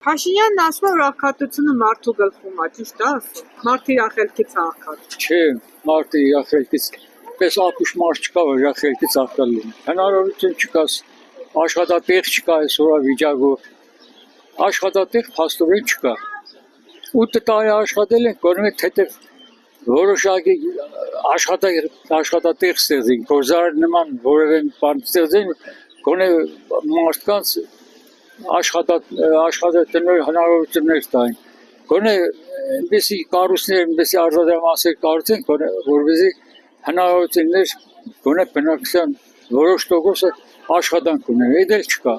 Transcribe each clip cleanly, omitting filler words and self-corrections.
Փաշինյանն ասում է, որ աղքատությունը մարդու գլխում է, ճիշտ է ասում։ Մարդը իր ախելքից է աղքատ։ Չէ, մարդը իր ախելքից, պես ապուշ մարդ չկա, որ իր ախելքից աղքատ լինի։ Հնարավորություն չկա, աշխատատեղ չկա այսօր վիճակով։ Աշխատատեղ փաստորեն չկա։ 8 տարի աշխատել ենք, գոնե թեթև որոշակի աշխատատեղ ստեղծենք, գործարար նման որևէ բան ստեղծենք, գոնե մարդկանց աշխատատենոր հնարավորություններ տային։ Գոնե այնպեսի կառույցներ, այնպեսի արտադրամասեր կառուցենք, որպեսզի հնարավորություններ գոնե բնակչության որոշ տոկոսը աշխատանք ունեն, այդ էլ չկա։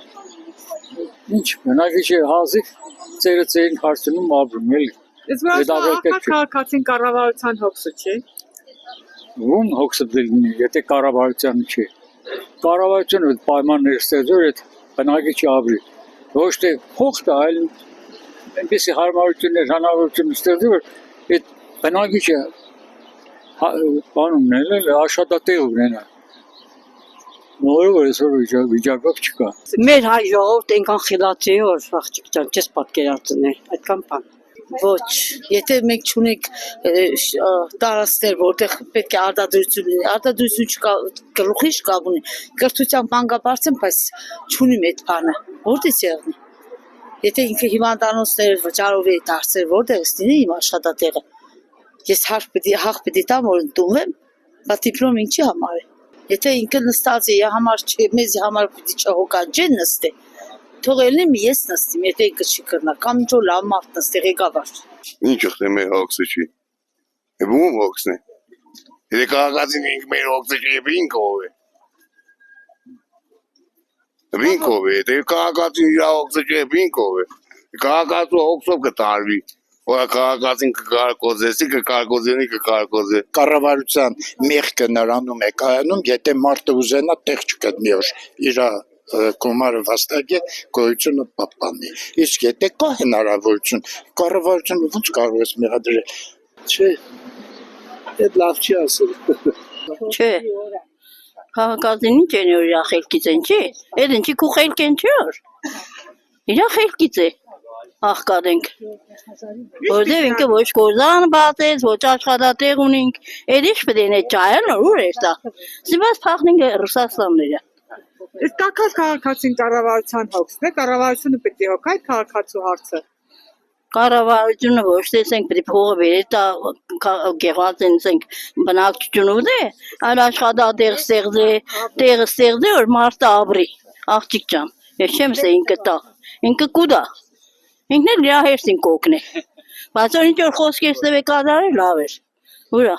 Ինչ, բնակիչը հազիվ ծերին հարցնում ապրում էլի։ Իսկ որ աղքատ քաղաքացին կառավարության հոգսը չէ։ Ում հոգսը դլինի, եթե կառավարությանը չէ։ Կառավարությունը պայմաններ ստեղծում է, բնակիչը ապրի։ Ոչ թե փող տա, այլ այնպեսի հարմարություններ, հնարավորություն ստեղծում, որ այդ բնակիչը բան ունենա, աշխատատեղ ունենա։ Նորը որ այսօր վիճակով չկա։ Մեր հայ ժողովուրդ այնքան խելացի է, որ աղջիկ ջան, չես պատկերացնել, այդքան բան։ Ոչ, եթե մենք չունենք տարածքներ, որտեղ պետք է արտադրություն լինի, արտադրություն չկա, գլուխի շկաֆ ունի, կրթության մանկաբարձ եմ, բայց չունիմ այդ բանը, որտե՞ց եղնի։ Եթե ինքը հիվանդանոցներ վճարով է դարձել, որտեղից լինի իմ աշխատատեղը։ Ես հաղ պետք է տամ, որ ընդունվեմ, բայց դիպլոմ ինչի համար է։ Եթե ինքը նստած է, մեզ համար պետք է չհոգանջեն նստե։ Թող ելնի ես նստիմ, եթե ինքը չի կրնա, կամ ինչ-որ լավ մարդ նստի, ղեկավար։ Ինչ ուխտը մեր հոգսը չի։ Ում հոգսն է։ Եթե քաղաքացին ինք մեր հոգսը չի, ինքով է։ Ինքով է, եթե քաղաքացին իր հոգսը չի, ինքով է։ Քաղաքացու հոգսով կտարվի։ Որ քաղաքացին կկարկոզեսի, կկարկոզենի։ Կառավարության մեղքը նրանում է կայանում, եթե մարդը ուզենա տեղ չգտնի, իր կոմարը վաստակի գոյությունը պահպանի։ Իսկ եթե կա հնարավորություն, կառավարությունը ո՞նց կարող է մեղադրել։ Չէ, այդ լավ չի ասել։ Չէ։ Քաղաքացին ինչ են իր ախելքից են, չի։ Այդ ինչի քու խելք են չի որ։ Իր ախելքից է։ Աղքատենք։ Որտեղ ինքը ոչ գործան բացեց, ոչ աշխատատեղ ունենք։ Այդ ինչ պետք է ճայել ուր է դա։ Սիվաս փախնինք Ռուսաստանները։ Իսկ տակած քաղաքացին կառավարության հոգսն է, կառավարությունը պետք է հոգա այդ քաղաքացու հարցը։ Կառավարությունը ոչ թե ասենք պետք է փողը բերի տա գեղած ենք բնակչություն ուզե, այլ աշխատատեղ ստեղծե, տեղը ստեղծե, որ մարդը ապրի։ Աղջիկ ջան, ես չեմ ասել ինքը տա, ինքը կուտա։ Ինքն էլ իր հերթին կօգնի։ Բայց ինչ որ խոսքեր ստե կատարել լավ էր։ Ուրա։